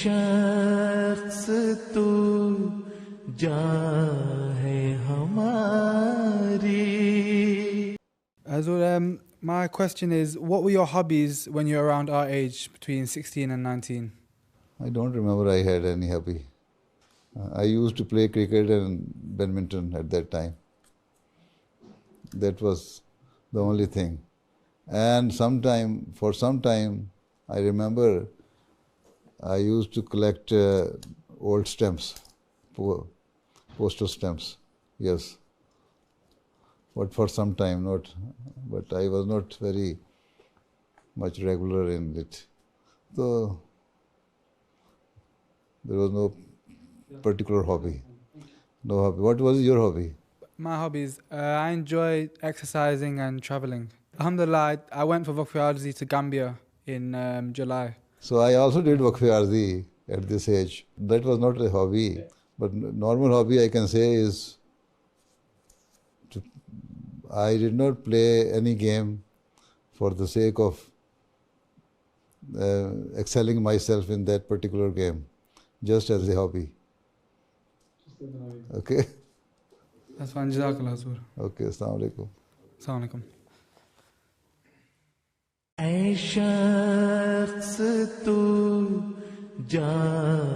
شخص تو جان ہے ہماری. Hazur, my question is, what were your hobbies when you were around our age, between 16 and 19? I don't remember I had any hobby. I used to play cricket and badminton at that time. That was the only thing. And for some time, I remember I used to collect old stamps, postal stamps, yes. But for some time, but I was not very much regular in it. So there was no particular hobby. No hobby. What was your hobby? My hobbies, I enjoy exercising and traveling. Alhamdulillah, I went for Waqf Arzi to Gambia in July. So I also did Waqf Arzi at this age. That was not a hobby, but normal hobby I can say is I did not play any game for the sake of excelling myself in that particular game, just as a hobby. Okay? That's fine. Jazakallah, Huzoor. Okay, assalamu alaikum. Assalamu alaikum. اے شخص تو جان